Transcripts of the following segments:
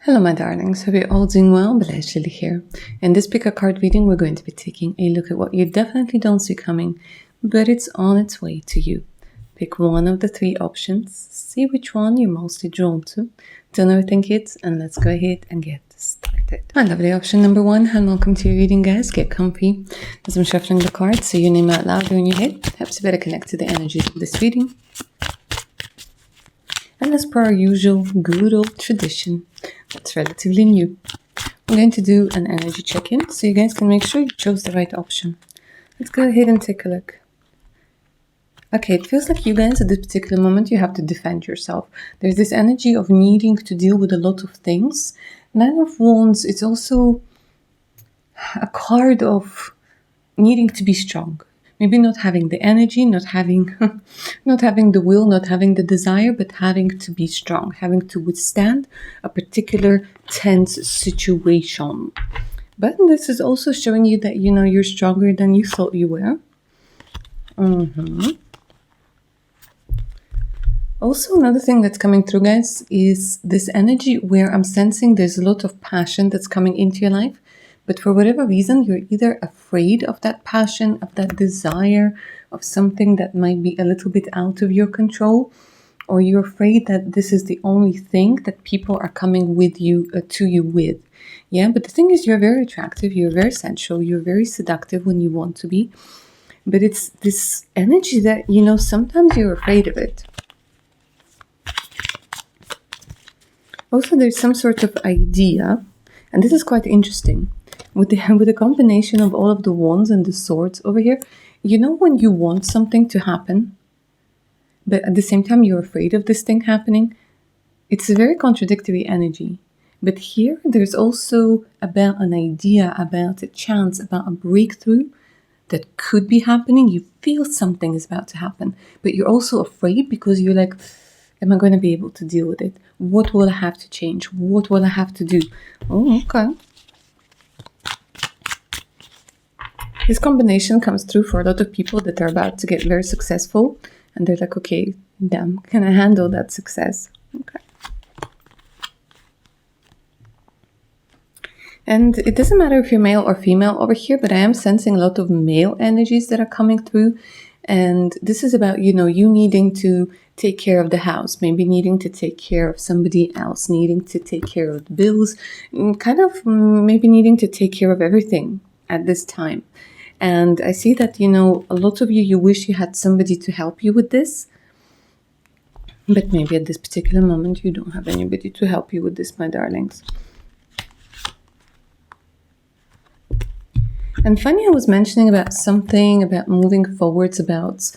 Hello, my darlings. Hope you're all doing well. Blaise Lily here. In this pick a card reading, we're going to be taking a look at what you definitely don't see coming, but it's on its way to you. Pick one of the three options. See which one you're mostly drawn to. Don't overthink it, and let's go ahead and get started. My lovely option number one, and welcome to your reading, guys. Get comfy. As I'm shuffling the cards, say your name out loud in your head. Helps you better connect to the energies of this reading. And as per our usual good old tradition, that's relatively new, I'm going to do an energy check-in so you guys can make sure you chose the right option. Let's go ahead and take a look. Okay, it feels like you guys at this particular moment, you have to defend yourself. There's this energy of needing to deal with a lot of things. Nine of Wands, it's also a card of needing to be strong. Maybe not having the energy, not having the will, not having the desire, but having to be strong, having to withstand a particular tense situation. But this is also showing you that, you're stronger than you thought you were. Also, another thing that's coming through, guys, is this energy where I'm sensing there's a lot of passion that's coming into your life. But for whatever reason, you're either afraid of that passion, of that desire, of something that might be a little bit out of your control, or you're afraid that this is the only thing that people are coming with you to you with. Yeah, but the thing is, you're very attractive, you're very sensual, you're very seductive when you want to be. But it's this energy that, sometimes you're afraid of it. Also, there's some sort of idea, and this is quite interesting. With the combination of all of the wands and the swords over here, when you want something to happen, but at the same time you're afraid of this thing happening, it's a very contradictory energy. But here there's also about an idea, about a chance, about a breakthrough that could be happening. You feel something is about to happen, but you're also afraid because you're like, am I going to be able to deal with it? What will I have to change? What will I have to do? Oh, okay. This combination comes through for a lot of people that are about to get very successful. And they're like, okay, damn, can I handle that success? Okay. And it doesn't matter if you're male or female over here, but I am sensing a lot of male energies that are coming through. And this is about, you needing to take care of the house, maybe needing to take care of somebody else, needing to take care of the bills, kind of maybe needing to take care of everything at this time. And I see that, a lot of you wish you had somebody to help you with this. But maybe at this particular moment, you don't have anybody to help you with this, my darlings. And funny, I was mentioning about something about moving forwards, about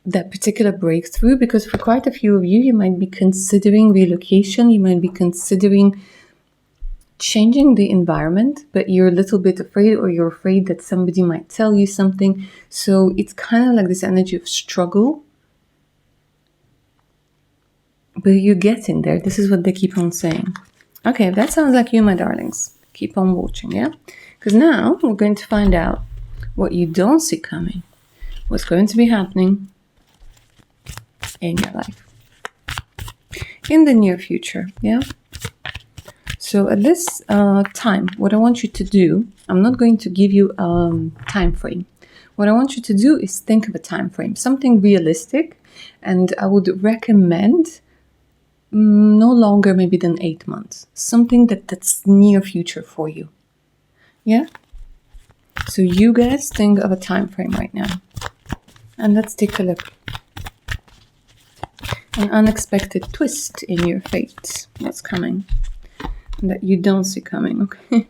that particular breakthrough, because for quite a few of you, you might be considering relocation, you might be considering changing the environment, but you're a little bit afraid, or you're afraid that somebody might tell you something. So it's kind of like this energy of struggle, but you're getting there. This is what they keep on saying. Okay, if that sounds like you, my darlings, keep on watching, yeah? Because now we're going to find out what you don't see coming, what's going to be happening in your life in the near future, yeah? So at this time, what I want you to do, I'm not going to give you a time frame. What I want you to do is think of a time frame, something realistic, and I would recommend no longer maybe than 8 months, something that's near future for you. Yeah? So you guys think of a time frame right now. And let's take a look. An unexpected twist in your fate. What's coming? That you don't see coming, okay?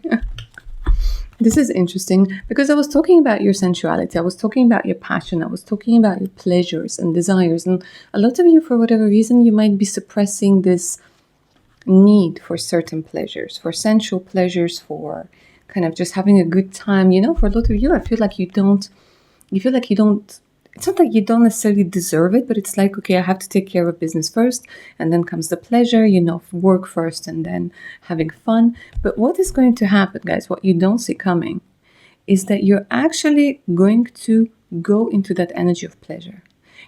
This is interesting because I was talking about your sensuality, I was talking about your passion, I was talking about your pleasures and desires, and a lot of you, for whatever reason, you might be suppressing this need for certain pleasures, for sensual pleasures, for kind of just having a good time. For a lot of you, I feel like you don't, it's not like you don't necessarily deserve it, but it's like, okay, I have to take care of business first, and then comes the pleasure, work first, and then having fun. But what is going to happen, guys, what you don't see coming, is that you're actually going to go into that energy of pleasure.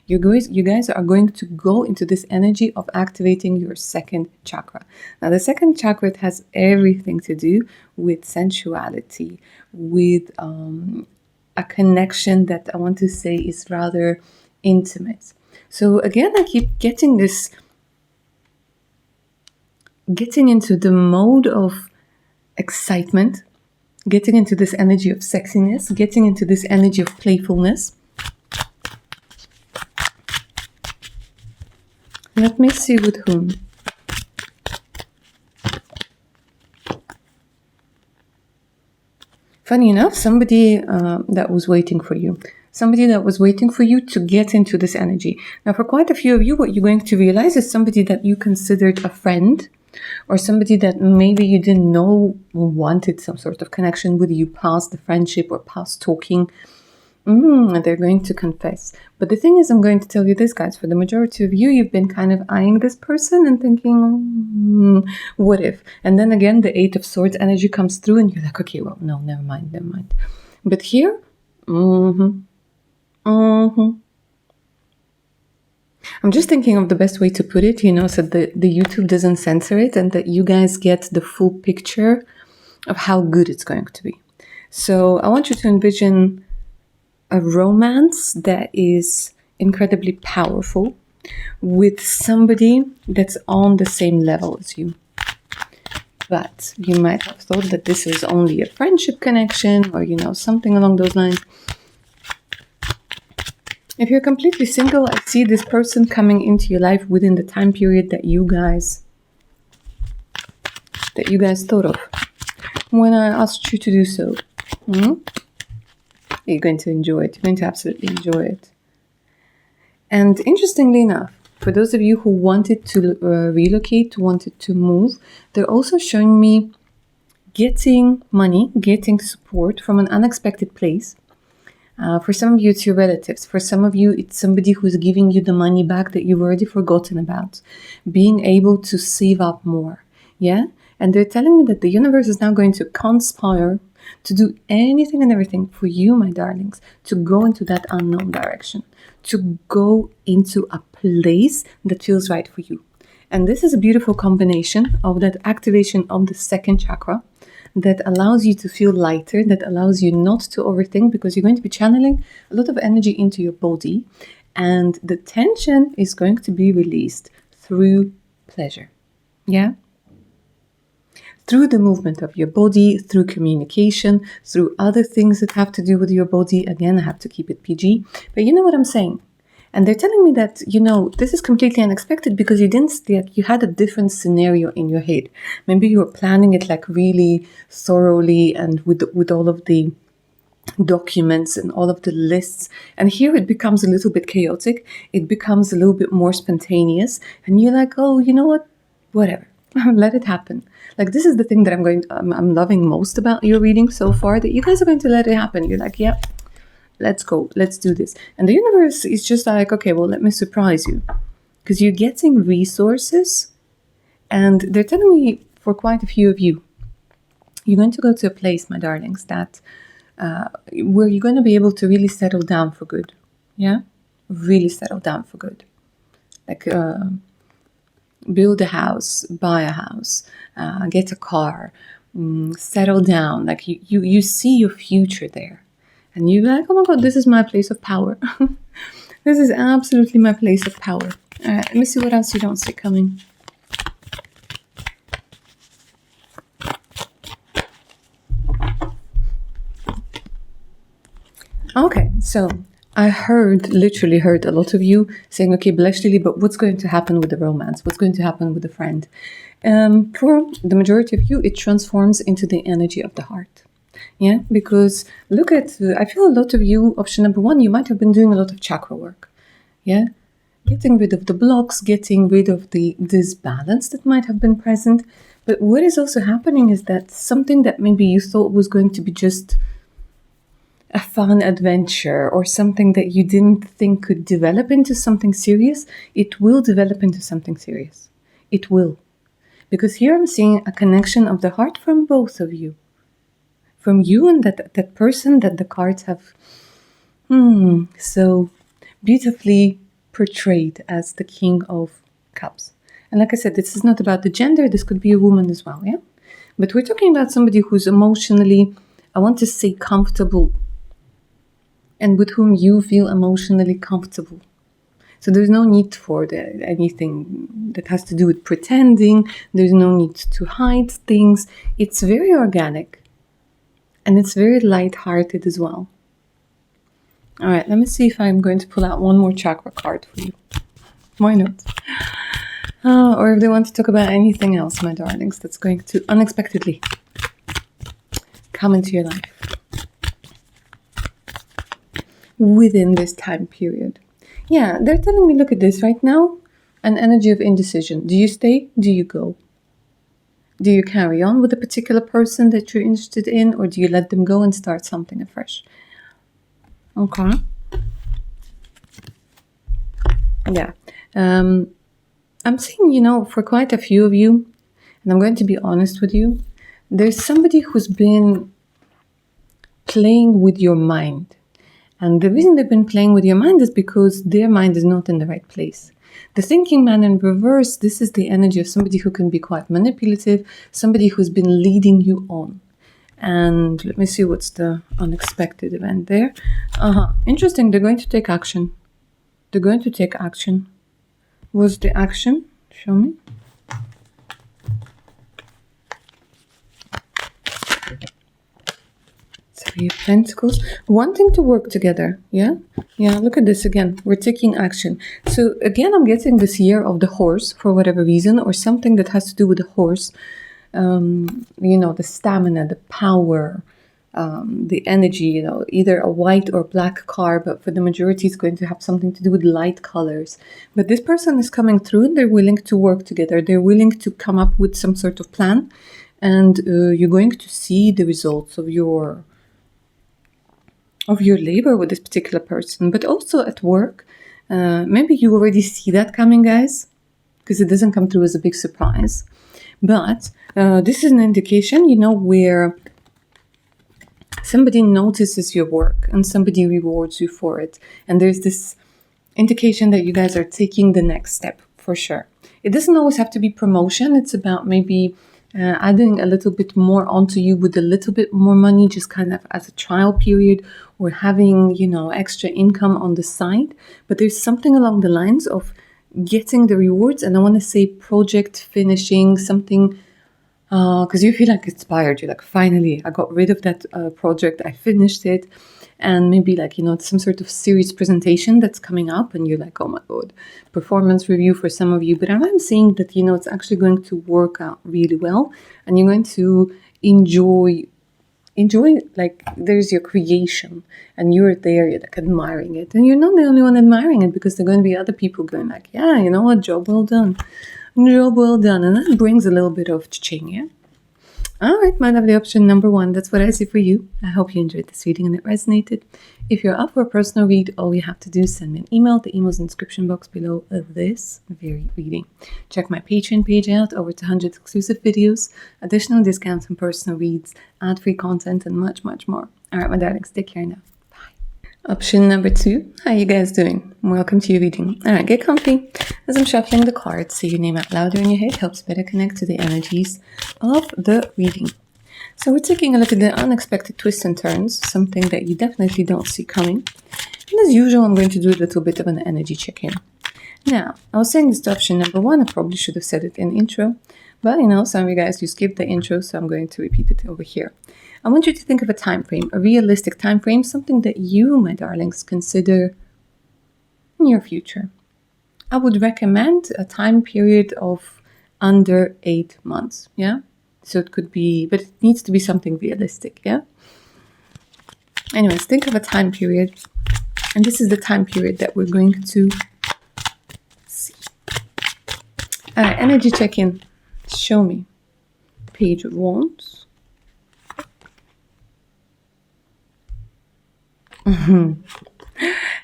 You guys are going to go into this energy of activating your second chakra. Now, the second chakra has everything to do with sensuality, with a connection that I want to say is rather intimate. So again, I keep getting into the mode of excitement, getting into this energy of sexiness, getting into this energy of playfulness. Let me see with whom. Funny enough, somebody that was waiting for you. Somebody that was waiting for you to get into this energy. Now, for quite a few of you, what you're going to realize is somebody that you considered a friend, or somebody that maybe you didn't know wanted some sort of connection with you past the friendship or past talking. They're going to confess. But the thing is, I'm going to tell you this, guys, for the majority of you, you've been kind of eyeing this person and thinking, what if? And then again, the Eight of Swords energy comes through and you're like, okay, well, no, never mind. But here, I'm just thinking of the best way to put it, so the YouTube doesn't censor it and that you guys get the full picture of how good it's going to be. So I want you to envision a romance that is incredibly powerful with somebody that's on the same level as you. But you might have thought that this is only a friendship connection or, something along those lines. If you're completely single, I see this person coming into your life within the time period that you guys thought of when I asked you to do so. You're going to enjoy it. You're going to absolutely enjoy it. And interestingly enough, for those of you who wanted to relocate, wanted to move, they're also showing me getting money, getting support from an unexpected place. For some of you, it's your relatives. For some of you, it's somebody who's giving you the money back that you've already forgotten about. Being able to save up more. Yeah? And they're telling me that the universe is now going to conspire to do anything and everything for you, my darlings, to go into that unknown direction, to go into a place that feels right for you. And this is a beautiful combination of that activation of the second chakra that allows you to feel lighter, that allows you not to overthink, because you're going to be channeling a lot of energy into your body, and the tension is going to be released through pleasure. Yeah? Through the movement of your body, through communication, through other things that have to do with your body. Again, I have to keep it PG, but you know what I'm saying. And they're telling me that, this is completely unexpected because you had a different scenario in your head. Maybe you were planning it like really thoroughly and with all of the documents and all of the lists. And here it becomes a little bit chaotic. It becomes a little bit more spontaneous. And you're like, oh, you know what? Whatever. Let it happen. Like, this is the thing that I'm loving most about your reading so far, that you guys are going to let it happen. You're like, yep, let's go. Let's do this. And the universe is just like, okay, well, let me surprise you. Because you're getting resources. And they're telling me, for quite a few of you, you're going to go to a place, my darlings, that where you're going to be able to really settle down for good. Yeah? Really settle down for good. Like, build a house, buy a house, get a car, settle down. Like you see your future there. And you're like, oh my God, this is my place of power. This is absolutely my place of power. All right, let me see what else you don't see coming. Okay, so I literally heard a lot of you saying, okay, Belesh Lily, but what's going to happen with the romance? What's going to happen with the friend? For the majority of you, it transforms into the energy of the heart. Yeah, because I feel a lot of you, option number one, you might have been doing a lot of chakra work. Yeah, getting rid of the blocks, getting rid of the disbalance that might have been present. But what is also happening is that something that maybe you thought was going to be just a fun adventure or something that you didn't think could develop into something serious, it will develop into something serious. It will. Because here I'm seeing a connection of the heart from both of you. From you and that person that the cards have so beautifully portrayed as the King of Cups. And like I said, this is not about the gender. This could be a woman as well, yeah? But we're talking about somebody who's emotionally, I want to say, comfortable, and with whom you feel emotionally comfortable. So there's no need for anything that has to do with pretending. There's no need to hide things. It's very organic. And it's very light-hearted as well. All right, let me see if I'm going to pull out one more chakra card for you. Why not? Or if they want to talk about anything else, my darlings, that's going to unexpectedly come into your life within this time period. Yeah, they're telling me, look at this right now, an energy of indecision. Do you stay? Do you go? Do you carry on with a particular person that you're interested in, or do you let them go and start something afresh? Okay. Yeah. I'm seeing, for quite a few of you, and I'm going to be honest with you, there's somebody who's been playing with your mind. And the reason they've been playing with your mind is because their mind is not in the right place. The thinking man in reverse, this is the energy of somebody who can be quite manipulative, somebody who's been leading you on. And let me see what's the unexpected event there. Interesting, they're going to take action. They're going to take action. What's the action? Show me. Three of Pentacles. Wanting to work together. Yeah? Yeah, look at this again. We're taking action. So again, I'm getting this year of the horse for whatever reason, or something that has to do with the horse. The stamina, the power, the energy, either a white or black car, but for the majority it's going to have something to do with light colors. But this person is coming through and they're willing to work together. They're willing to come up with some sort of plan, and you're going to see the results of your labor with this particular person. But also at work, maybe you already see that coming, guys, because it doesn't come through as a big surprise. But this is an indication, where somebody notices your work and somebody rewards you for it. And there's this indication that you guys are taking the next step for sure. It doesn't always have to be promotion. It's about maybe adding a little bit more onto you with a little bit more money, just kind of as a trial period, or having, extra income on the side. But there's something along the lines of getting the rewards, and I want to say project finishing, something, because you feel like inspired. You're like, finally, I got rid of that project, I finished it, and maybe some sort of series presentation that's coming up, and you're like, oh my god, performance review for some of you. But I'm seeing that, it's actually going to work out really well, and you're going to enjoy, like, there's your creation, and you're there, you're like admiring it, and you're not the only one admiring it, because there are going to be other people going like, yeah, you know what, job well done, and that brings a little bit of cha-ching, yeah? All right, my lovely, option number 1, that's what I see for you. I hope you enjoyed this reading and it resonated. If you're up for a personal read, all you have to do is send me an email. The email's in the description box below this very reading. Check my Patreon page out, over 200 exclusive videos, additional discounts and personal reads, ad-free content, and much, much more. All right, my darlings, take care now. Option number 2, how you guys doing? Welcome to your reading. All right, get comfy. As I'm shuffling the cards, say your name out louder in your head, helps better connect to the energies of the reading. So we're taking a look at the unexpected twists and turns, something that you definitely don't see coming. And as usual, I'm going to do a little bit of an energy check-in. Now, I was saying this to option number 1, I probably should have said it in intro, but some of you guys, you skipped the intro, so I'm going to repeat it over here. I want you to think of a time frame, a realistic time frame, something that you, my darlings, consider near future. I would recommend a time period of under 8 months, yeah? So it could be, but it needs to be something realistic, yeah? Anyways, think of a time period, and this is the time period that we're going to see. All right, energy check-in. Show me. Page of Wands.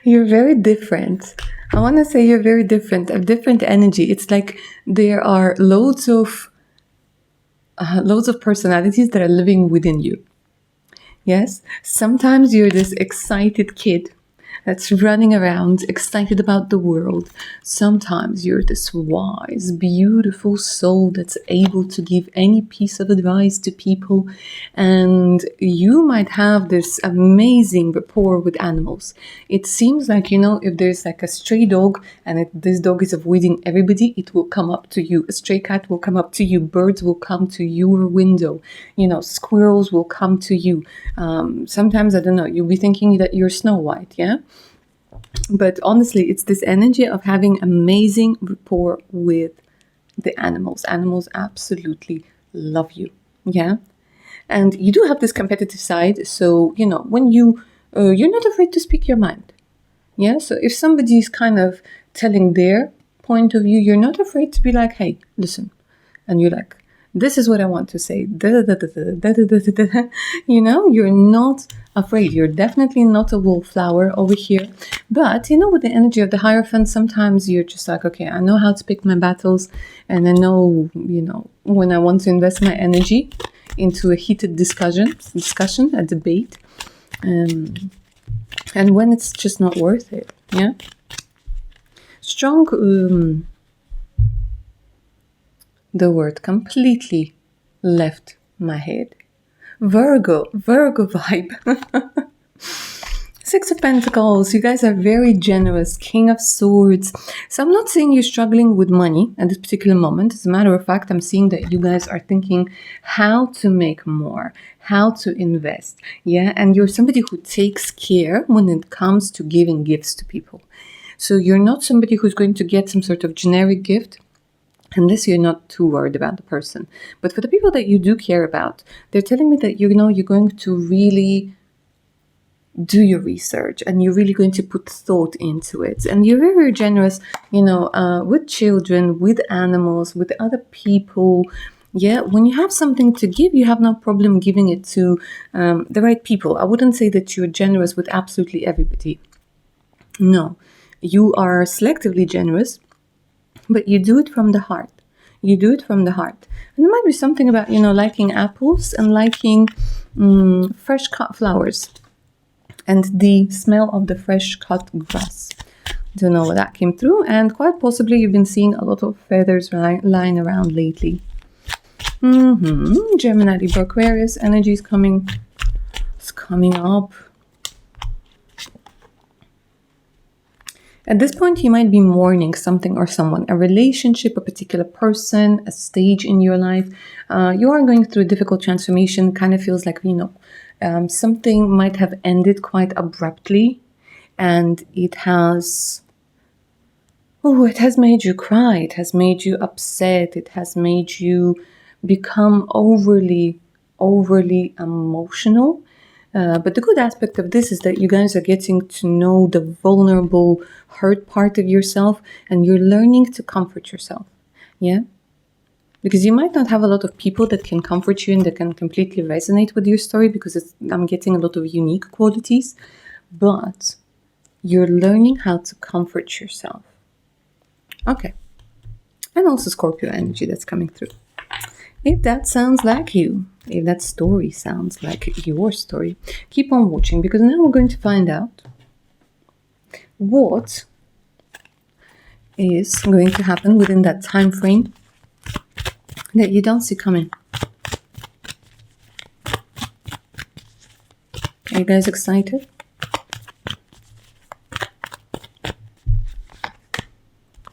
You're very different. I want to say you're very different, a different energy. It's like there are loads of personalities that are living within you. Yes, sometimes you're this excited kid, that's running around, excited about the world. Sometimes you're this wise, beautiful soul that's able to give any piece of advice to people, and you might have this amazing rapport with animals. It seems like, if there's like a stray dog and this dog is avoiding everybody, it will come up to you. A stray cat will come up to you. Birds will come to your window. Squirrels will come to you. Sometimes, I don't know, you'll be thinking that you're Snow White, yeah? But honestly, it's this energy of having amazing rapport with the animals. Animals absolutely love you, yeah? And you do have this competitive side, so, when you're not afraid to speak your mind, yeah? So if somebody is kind of telling their point of view, you're not afraid to be like, hey, listen. And you're like, this is what I want to say. You're not afraid. You're definitely not a wallflower over here. But, with the energy of the Hierophant, sometimes you're just like, okay, I know how to pick my battles. And I know, when I want to invest my energy into a heated discussion, a debate. And when it's just not worth it, yeah? Strong, the word completely left my head. Virgo vibe. Six of Pentacles, you guys are very generous. King of Swords. So I'm not saying you're struggling with money at this particular moment. As a matter of fact, I'm seeing that you guys are thinking how to make more, how to invest. Yeah, and you're somebody who takes care when it comes to giving gifts to people. So you're not somebody who's going to get some sort of generic gift unless you're not too worried about the person. But for the people that you do care about, they're telling me that, you're going to really do your research and you're really going to put thought into it. And you're very, very generous, with children, with animals, with other people. Yeah, when you have something to give, you have no problem giving it to the right people. I wouldn't say that you're generous with absolutely everybody. No, you are selectively generous, but you do it from the heart. You do it from the heart. And there might be something about, liking apples and liking fresh cut flowers and the smell of the fresh cut grass. Don't know what that came through. And quite possibly you've been seeing a lot of feathers lying around lately. Gemini, Libra, Aquarius energy is coming. It's coming up. At this point, you might be mourning something or someone, a relationship, a particular person, a stage in your life. You are going through a difficult transformation. Kind of feels like, something might have ended quite abruptly, and it has made you cry. It has made you upset. It has made you become overly emotional. But the good aspect of this is that you guys are getting to know the vulnerable, hurt part of yourself, and you're learning to comfort yourself. Yeah? Because you might not have a lot of people that can comfort you and that can completely resonate with your story, because I'm getting a lot of unique qualities, but you're learning how to comfort yourself. Okay. And also Scorpio energy that's coming through. If that sounds like you, if that story sounds like your story, keep on watching, because now we're going to find out what is going to happen within that time frame that you don't see coming. Are you guys excited?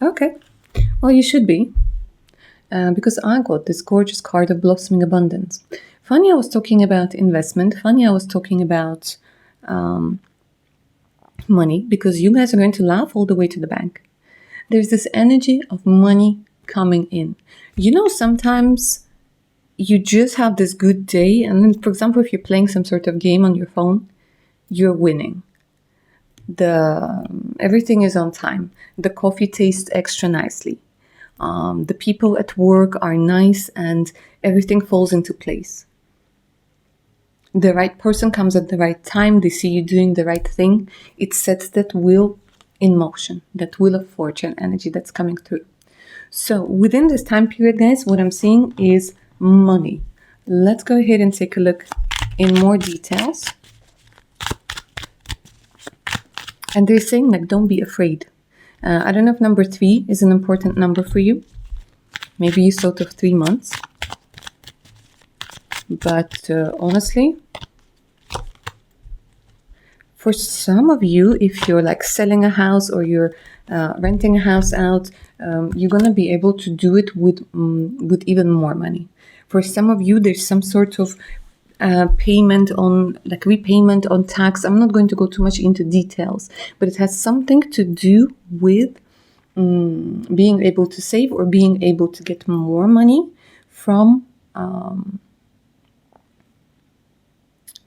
Okay. Well, you should be. Because I got this gorgeous card of blossoming abundance. Funny, I was talking about investment. Funny, I was talking about money, because you guys are going to laugh all the way to the bank. There's this energy of money coming in. Sometimes you just have this good day, and then, for example, if you're playing some sort of game on your phone, you're winning. Everything is on time. The coffee tastes extra nicely. The people at work are nice and everything falls into place. The right person comes at the right time. They see you doing the right thing. It sets that wheel in motion, that wheel of fortune energy that's coming through. So within this time period, guys, what I'm seeing is money. Let's go ahead and take a look in more details And they're saying, like, don't be afraid. I don't know if number 3 is an important number for you. Maybe you thought of 3 months. But honestly, for some of you, if you're like selling a house or you're renting a house out, you're going to be able to do it with even more money. For some of you, there's some sort of payment on, like repayment on tax. I'm not going to go too much into details, but it has something to do with being able to save or being able to get more money from,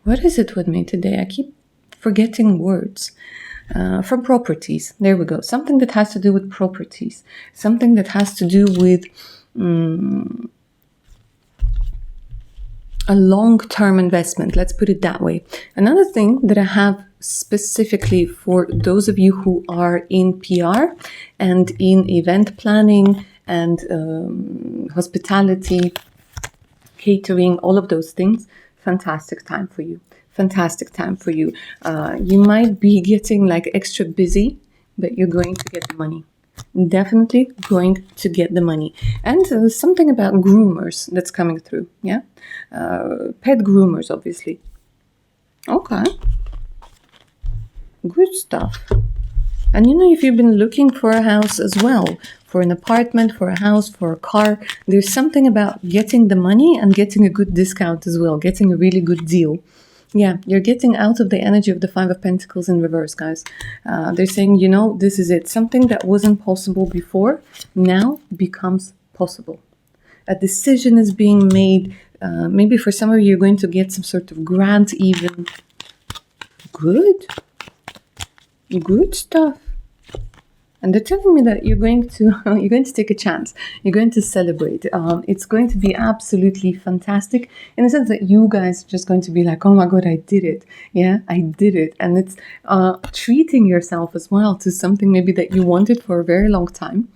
what is it with me today? I keep forgetting words. From properties. There we go. Something that has to do with properties. Something that has to do with a long-term investment. Let's put it that way. Another thing that I have specifically for those of you who are in PR and in event planning and hospitality, catering, all of those things, fantastic time for you. Fantastic time for you. You might be getting like extra busy, but you're going to get the money. Definitely going to get the money. And something about groomers that's coming through. Yeah. Pet groomers, obviously. Okay. Good stuff. And you know, if you've been looking for a house as well, for an apartment, for a house, for a car, there's something about getting the money and getting a good discount as well, getting a really good deal. Yeah, you're getting out of the energy of the 5 of Pentacles in reverse, guys. They're saying, you know, this is it. Something that wasn't possible before now becomes possible. A decision is being made. Maybe for some of you, you're going to get some sort of grant even. Good. Good stuff. And they're telling me that you're going to take a chance. You're going to celebrate. It's going to be absolutely fantastic in the sense that you guys are just going to be like, oh my God, I did it. Yeah, I did it. And it's treating yourself as well to something maybe that you wanted for a very long time.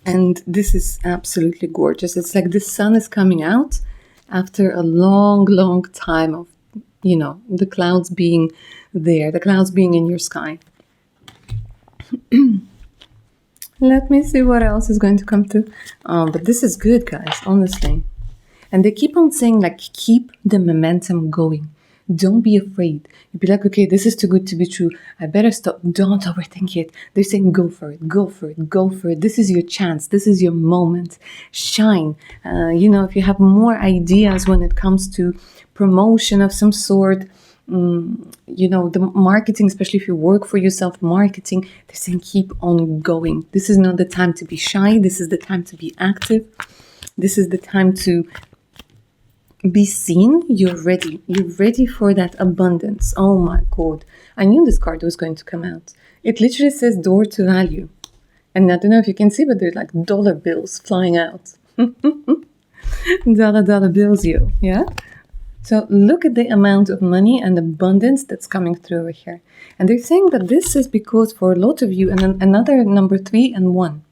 And this is absolutely gorgeous. It's like the sun is coming out after a long, long time of, you know, the clouds being there, the clouds being in your sky. Let me see what else is going to come through. But this is good, guys, honestly. And they keep on saying, like, keep the momentum going. Don't be afraid. You'd be like, okay, this is too good to be true. I better stop. Don't overthink it. They're saying, go for it, go for it, go for it. This is your chance. This is your moment. Shine. You know, if you have more ideas when it comes to promotion of some sort, you know, the marketing, especially if you work for yourself, marketing, they're saying keep on going. This is not the time to be shy. This is the time to be active. This is the time to be seen. You're ready. You're ready for that abundance. Oh my God. I knew this card was going to come out. It literally says door to value. And I don't know if you can see, but there's like dollar bills flying out. Dollar bills, you. Yeah? So look at the amount of money and abundance that's coming through over here. And they're saying that this is because for a lot of you, and then another number 3 and 1.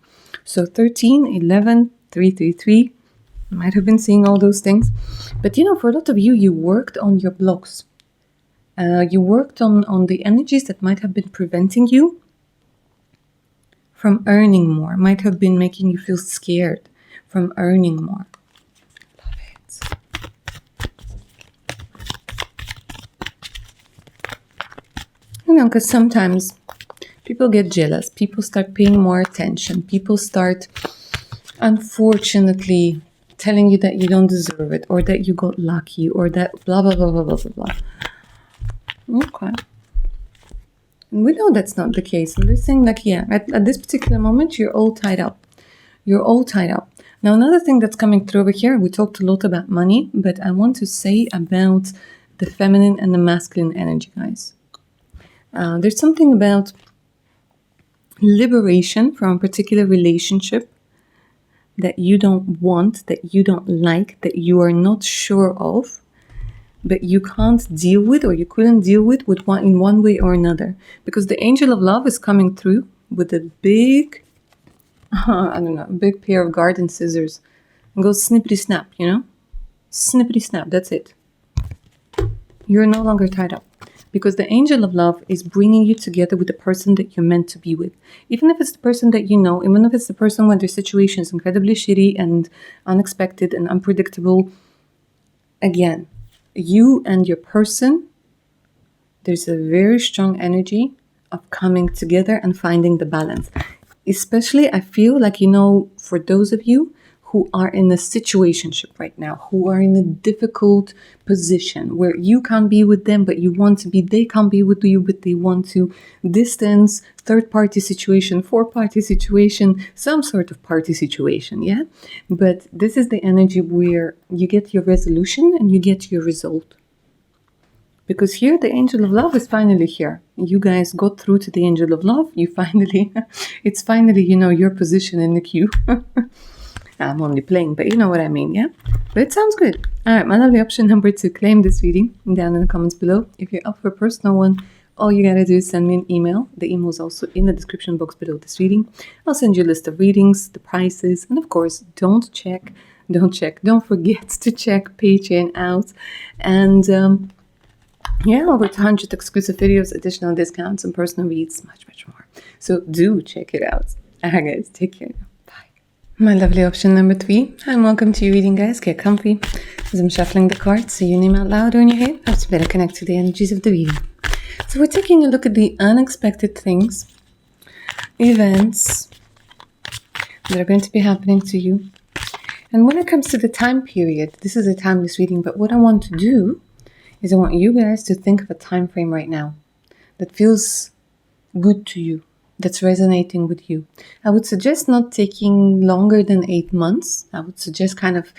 So 13, 11, 333. You might have been seeing all those things. But you know, for a lot of you, you worked on your blocks. You worked on the energies that might have been preventing you from earning more. Might have been making you feel scared from earning more. You know, because sometimes people get jealous. People start paying more attention. People start, unfortunately, telling you that you don't deserve it, or that you got lucky, or that blah, blah, blah, blah, blah, blah, blah. Okay. And we know that's not the case. And they're saying, like, yeah, at this particular moment, you're all tied up. You're all tied up. Now, another thing that's coming through over here, we talked a lot about money, but I want to say about the feminine and the masculine energy, guys. There's something about liberation from a particular relationship that you don't want, that you don't like, that you are not sure of, but you can't deal with, or you couldn't deal with one in one way or another. Because the angel of love is coming through with a big, I don't know, a big pair of garden scissors and goes snippity snap, you know? Snippity snap, that's it. You're no longer tied up. because the angel of love is bringing you together with the person that you're meant to be with. Even if it's the person that you know, even if it's the person where their situation is incredibly shitty and unexpected and unpredictable, again, you and your person, there's a very strong energy of coming together and finding the balance. Especially, I feel like, for those of you who are in a situationship right now, who are in a difficult position where you can't be with them, but you want to be, they can't be with you, but they want to, distance, third party situation, fourth party situation, some sort of party situation, yeah? But this is the energy where you get your resolution and you get your result. Because here the angel of love is finally here. You guys got through to the angel of love. You finally, it's finally, your position in the queue. I'm only playing, but you know what I mean, yeah? But it sounds good. All right, my lovely option number 2, claim this reading down in the comments below. If you're up for a personal one, all you gotta do is send me an email. The email is also in the description box below this reading. I'll send you a list of readings, the prices, and of course, don't forget to check Patreon out. And over 100 exclusive videos, additional discounts, and personal reads, much, much more. So do check it out. All right, guys, take care now. My lovely option number 3. Hi, and welcome to your reading, guys. Get comfy as I'm shuffling the cards. Say your name out loud or in your head. Perhaps better connect to the energies of the reading. So we're taking a look at the unexpected things, events that are going to be happening to you. And when it comes to the time period, this is a timeless reading, but what I want to do is I want you guys to think of a time frame right now that feels good to you, that's resonating with you. I would suggest not taking longer than 8 months. I would suggest kind of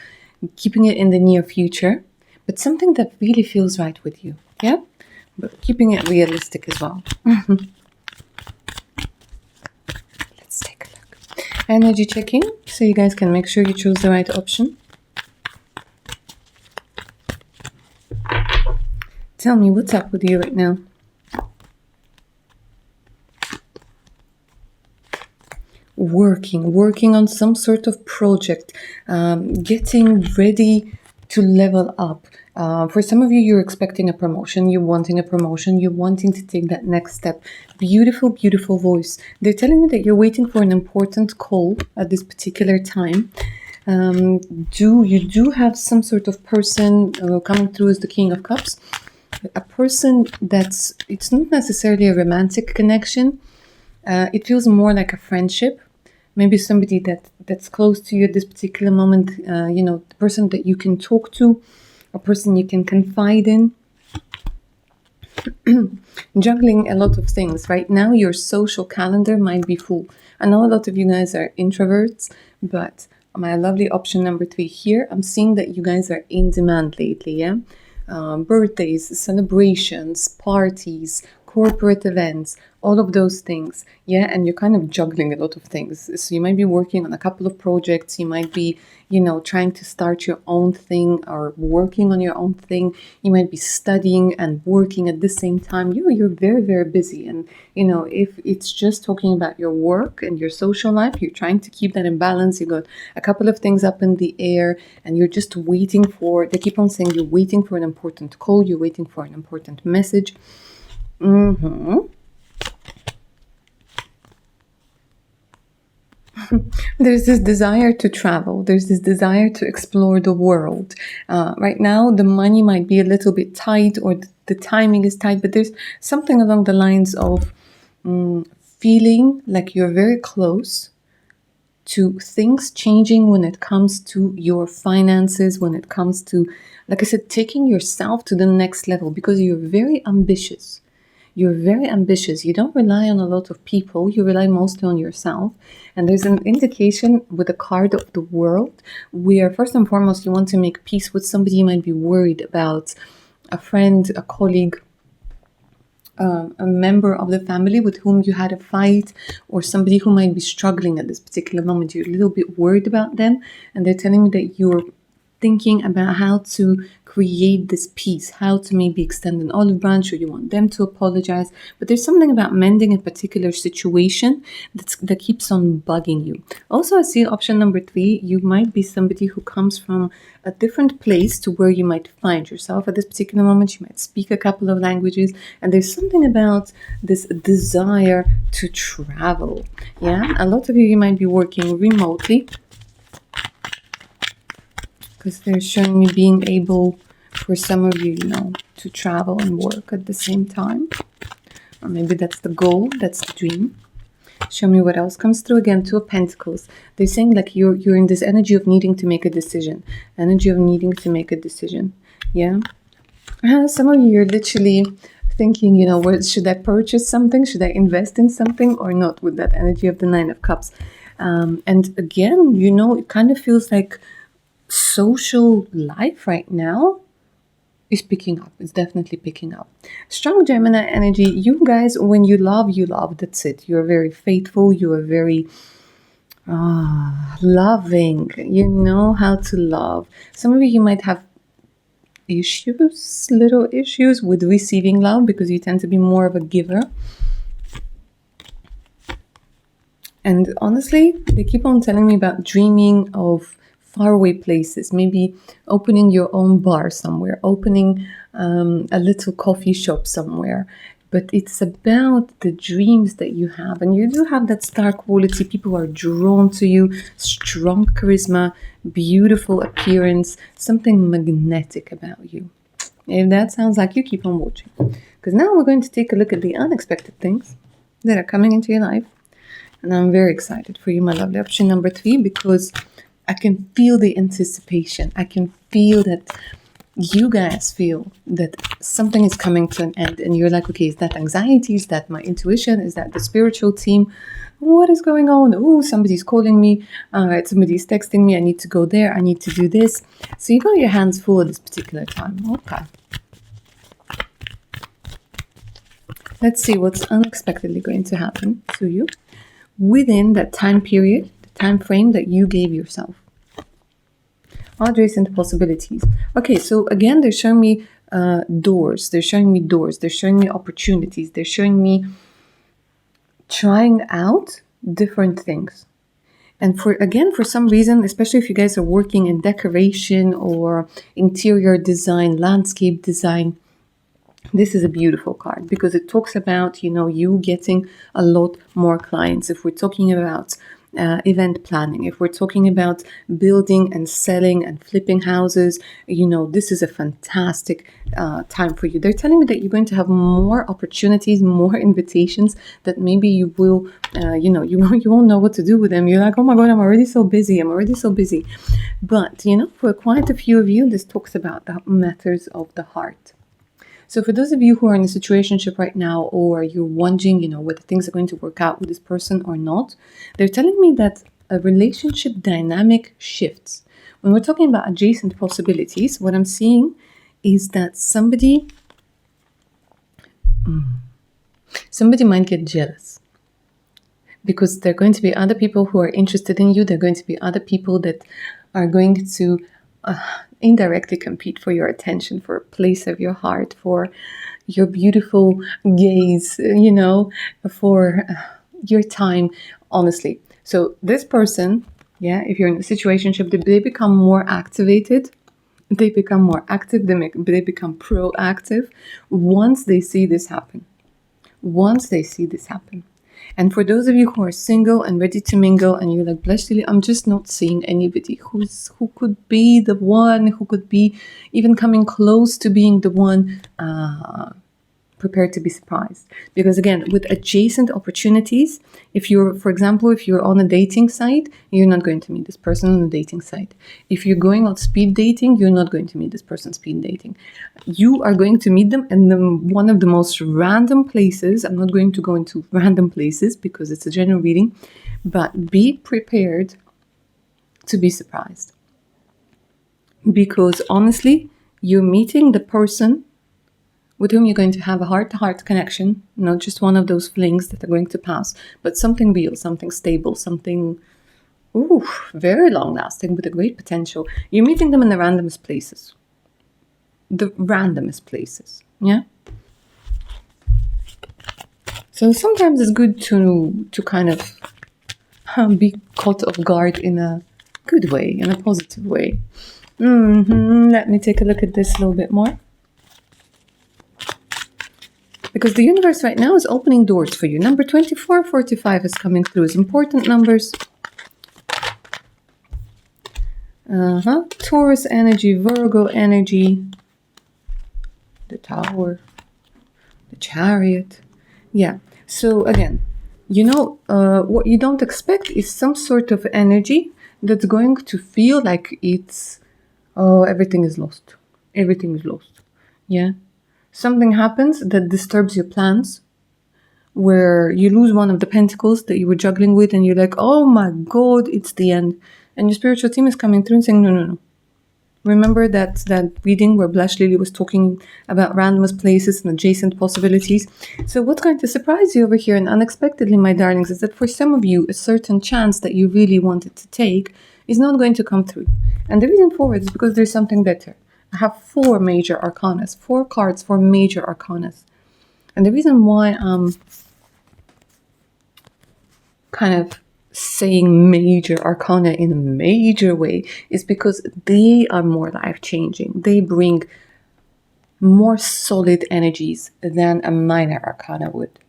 keeping it in the near future, but something that really feels right with you, yeah? But keeping it realistic as well. Let's take a look. Energy checking, so you guys can make sure you choose the right option. Tell me what's up with you right now. Working on some sort of project, getting ready to level up. For some of you, you're expecting a promotion, you're wanting a promotion, you're wanting to take that next step. Beautiful, beautiful voice. They're telling me that you're waiting for an important call at this particular time. You do have some sort of person coming through as the King of Cups. A person it's not necessarily a romantic connection. It feels more like a friendship. Maybe somebody that's close to you at this particular moment, the person that you can talk to, a person you can confide in. Juggling a lot of things. Right now, your social calendar might be full. I know a lot of you guys are introverts, but my lovely option number 3 here, I'm seeing that you guys are in demand lately, yeah? Birthdays, celebrations, parties, corporate events, all of those things, yeah? And you're kind of juggling a lot of things. So you might be working on a couple of projects, you might be, trying to start your own thing or working on your own thing. You might be studying and working at the same time. You're very, very busy. And, if it's just talking about your work and your social life, you're trying to keep that in balance. You got a couple of things up in the air and you're just waiting they keep on saying you're waiting for an important call, you're waiting for an important message. There's this desire to travel. There's this desire to explore the world. Right now, the money might be a little bit tight or the timing is tight, but there's something along the lines of feeling like you're very close to things changing when it comes to your finances, when it comes to, like I said, taking yourself to the next level because you're very ambitious. You're very ambitious. You don't rely on a lot of people. You rely mostly on yourself. And there's an indication with the card of the World where, first and foremost, you want to make peace with somebody you might be worried about, a friend, a colleague, a member of the family with whom you had a fight, or somebody who might be struggling at this particular moment. You're a little bit worried about them, and they're telling me that you're thinking about how to create this peace, how to maybe extend an olive branch, or you want them to apologize. But there's something about mending a particular situation that keeps on bugging you. Also, I see option number 3, you might be somebody who comes from a different place to where you might find yourself at this particular moment. You might speak a couple of languages, and there's something about this desire to travel. Yeah, a lot of you might be working remotely, because they're showing me being able, for some of you, to travel and work at the same time. Or maybe that's the goal, that's the dream. Show me what else comes through. Again, 2 of Pentacles. They're saying like you're in this energy of needing to make a decision. Energy of needing to make a decision. Yeah. Some of you are literally thinking, should I purchase something? Should I invest in something or not, with that energy of the 9 of Cups? And again, it kind of feels like social life right now is picking up. It's definitely picking up. Strong Gemini energy. You guys, when you love, that's it. You're very faithful. You are very loving. You know how to love. Some of you might have little issues with receiving love, because you tend to be more of a giver. And honestly, they keep on telling me about dreaming of faraway places, maybe opening your own bar somewhere, opening a little coffee shop somewhere. But it's about the dreams that you have. And you do have that star quality. People are drawn to you. Strong charisma, beautiful appearance, something magnetic about you. If that sounds like you, keep on watching. Because now we're going to take a look at the unexpected things that are coming into your life. And I'm very excited for you, my lovely. Option number 3, because I can feel the anticipation. I can feel that you guys feel that something is coming to an end, and you're like, okay, is that anxiety? Is that my intuition? Is that the spiritual team? What is going on? Oh, somebody's calling me. Somebody's texting me. I need to go there. I need to do this. So you got your hands full at this particular time. Okay. Let's see what's unexpectedly going to happen to you within that time period, the time frame that you gave yourself. Adjacent possibilities. Okay, so again, they're showing me doors. They're showing me doors. They're showing me opportunities. They're showing me trying out different things. And for some reason, especially if you guys are working in decoration or interior design, landscape design, this is a beautiful card, because it talks about, you getting a lot more clients. If we're talking about event planning, if we're talking about building and selling and flipping houses, this is a fantastic time for you. They're telling me that you're going to have more opportunities, more invitations that maybe you will, you won't know what to do with them. You're like, oh my God, I'm already so busy. But, for quite a few of you, this talks about the matters of the heart. So for those of you who are in a situationship right now, or you're wondering, whether things are going to work out with this person or not, they're telling me that a relationship dynamic shifts. When we're talking about adjacent possibilities, what I'm seeing is that somebody might get jealous, because there are going to be other people who are interested in you. There are going to be other people that are going to indirectly compete for your attention, for a place of your heart, for your beautiful gaze, for your time, honestly. So this person, if you're in a situationship, they become more activated, they become more active, they become proactive once they see this happen. And for those of you who are single and ready to mingle, and you're like, Blush Lily, I'm just not seeing anybody who could be the one, who could be even coming close to being the one, prepared to be surprised. Because again, with adjacent opportunities, if you're on a dating site, you're not going to meet this person on a dating site. If you're going on speed dating, you're not going to meet this person speed dating. You are going to meet them in one of the most random places. I'm not going to go into random places because it's a general reading, but be prepared to be surprised. Because honestly, you're meeting the person with whom you're going to have a heart-to-heart connection, not just one of those flings that are going to pass, but something real, something stable, something very long-lasting with a great potential. You're meeting them in the randomest places. the randomest places. Yeah. So sometimes it's good to kind of be caught off guard in a good way, in a positive way. Let me take a look at this a little bit more. Because the universe right now is opening doors for you. Number 24, 45 is coming through as important numbers. Taurus energy, Virgo energy, the Tower, the Chariot. Yeah. So again, what you don't expect is some sort of energy that's going to feel like it's, everything is lost. Everything is lost. Yeah. Something happens that disturbs your plans, where you lose one of the pentacles that you were juggling with, and you're like, oh my God, it's the end. And your spiritual team is coming through and saying, no. Remember that reading where Blush Lily was talking about randomest places and adjacent possibilities? So what's going to surprise you over here, and unexpectedly, my darlings, is that for some of you, a certain chance that you really wanted to take is not going to come through. And the reason for it is because there's something better. I have 4 major arcanas, 4 cards, 4 major arcanas. And the reason why I'm kind of saying major arcana in a major way is because they are more life-changing. They bring more solid energies than a minor arcana would.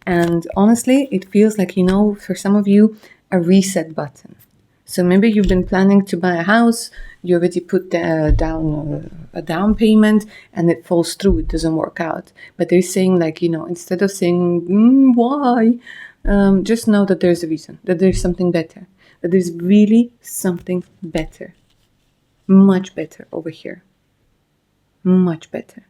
And honestly, it feels like, for some of you, a reset button. So maybe you've been planning to buy a house, you already put down a down payment, and it falls through, it doesn't work out. But they're saying instead of saying, why? Just know that there's a reason, that there's something better, that there's really something better. Much better over here. Much better.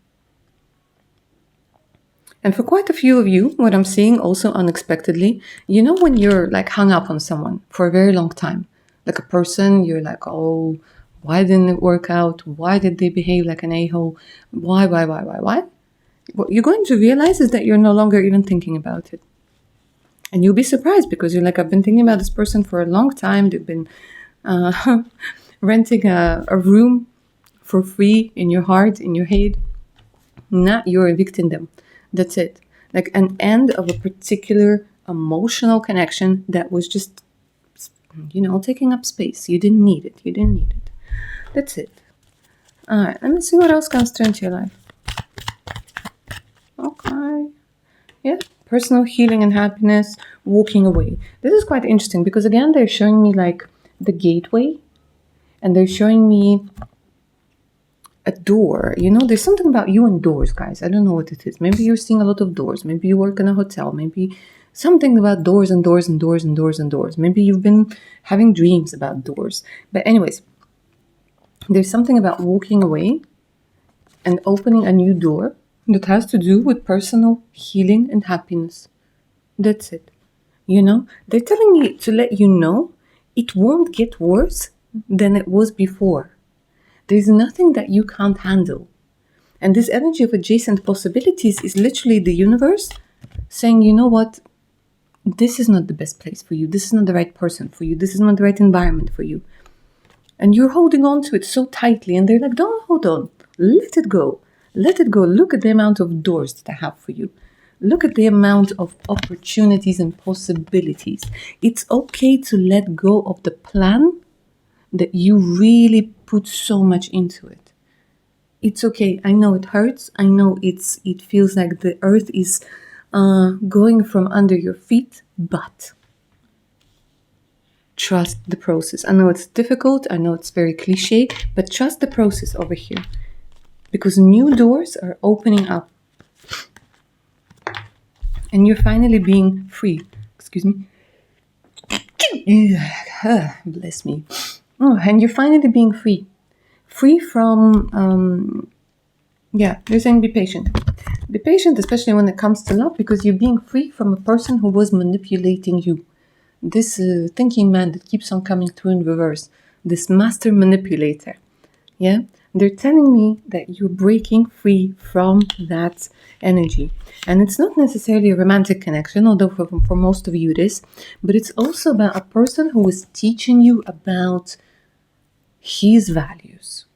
And for quite a few of you, what I'm seeing also unexpectedly, when you're like hung up on someone for a very long time, like a person, you're like, oh, why didn't it work out? Why did they behave like an a-hole? Why? What you're going to realize is that you're no longer even thinking about it. And you'll be surprised because you're like, I've been thinking about this person for a long time. They've been renting a room for free in your heart, in your head. Now you're evicting them. That's it. Like an end of a particular emotional connection that was just, taking up space. You didn't need it. That's it. All right, let me see what else comes through into your life. Okay. Yeah. Personal healing and happiness, walking away. This is quite interesting because, again, they're showing me like the gateway, and they're showing me a door. There's something about you and doors, guys. I don't know what it is. Maybe you're seeing a lot of doors. Maybe you work in a hotel. Maybe something about doors and doors and doors and doors and doors. Maybe you've been having dreams about doors. But anyways, there's something about walking away and opening a new door that has to do with personal healing and happiness. That's it. They're telling me to let you know it won't get worse than it was before. There's nothing that you can't handle. And this energy of adjacent possibilities is literally the universe saying, you know what? This is not the best place for you. This is not the right person for you. This is not the right environment for you. And you're holding on to it so tightly. And they're like, don't hold on. Let it go. Let it go. Look at the amount of doors that I have for you. Look at the amount of opportunities and possibilities. It's okay to let go of the plan that you really put so much into it. It's okay. I know it hurts. I know it feels like the earth is going from under your feet, but trust the process. I know it's difficult. I know it's very cliche, but trust the process over here. Because new doors are opening up. And you're finally being free. Excuse me. Bless me. Oh, and you're finally being free. Free from, they're saying be patient. Be patient, especially when it comes to love, because you're being free from a person who was manipulating you. This thinking man that keeps on coming through in reverse. This master manipulator. Yeah? They're telling me that you're breaking free from that energy. And it's not necessarily a romantic connection, although for most of you it is. But it's also about a person who is teaching you about his values,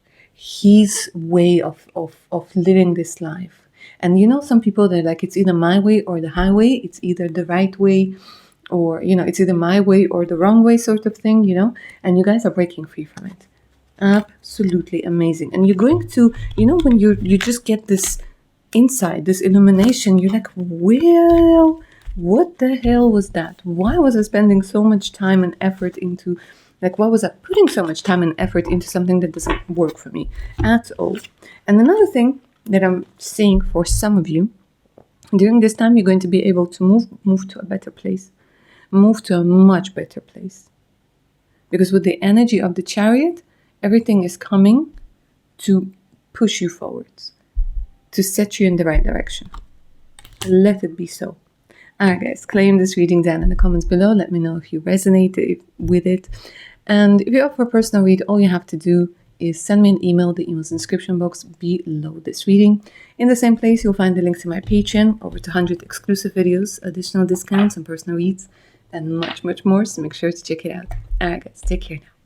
his way of living this life. And you know, some people, they're like, it's either my way or the highway, it's either the right way, or you know, it's either my way or the wrong way, sort of thing, you know. And you guys are breaking free from it. Absolutely amazing. And you're going to, you know, when you just get this insight, this illumination, you're like, well, what the hell was that? Why was I spending so much time and effort into, like, why was I putting so much time and effort into something that doesn't work for me at all? And another thing that I'm seeing for some of you, during this time, you're going to be able to move to a better place, move to a much better place. Because with the energy of the Chariot, everything is coming to push you forwards, to set you in the right direction. Let it be so. Alright guys, claim this reading down in the comments below. Let me know if you resonate with it. And if you're up for a personal read, all you have to do is send me an email. The email's in the description box below this reading. In the same place, you'll find the links to my Patreon, over 200 exclusive videos, additional discounts and personal reads, and much, much more. So make sure to check it out. Alright guys, take care now.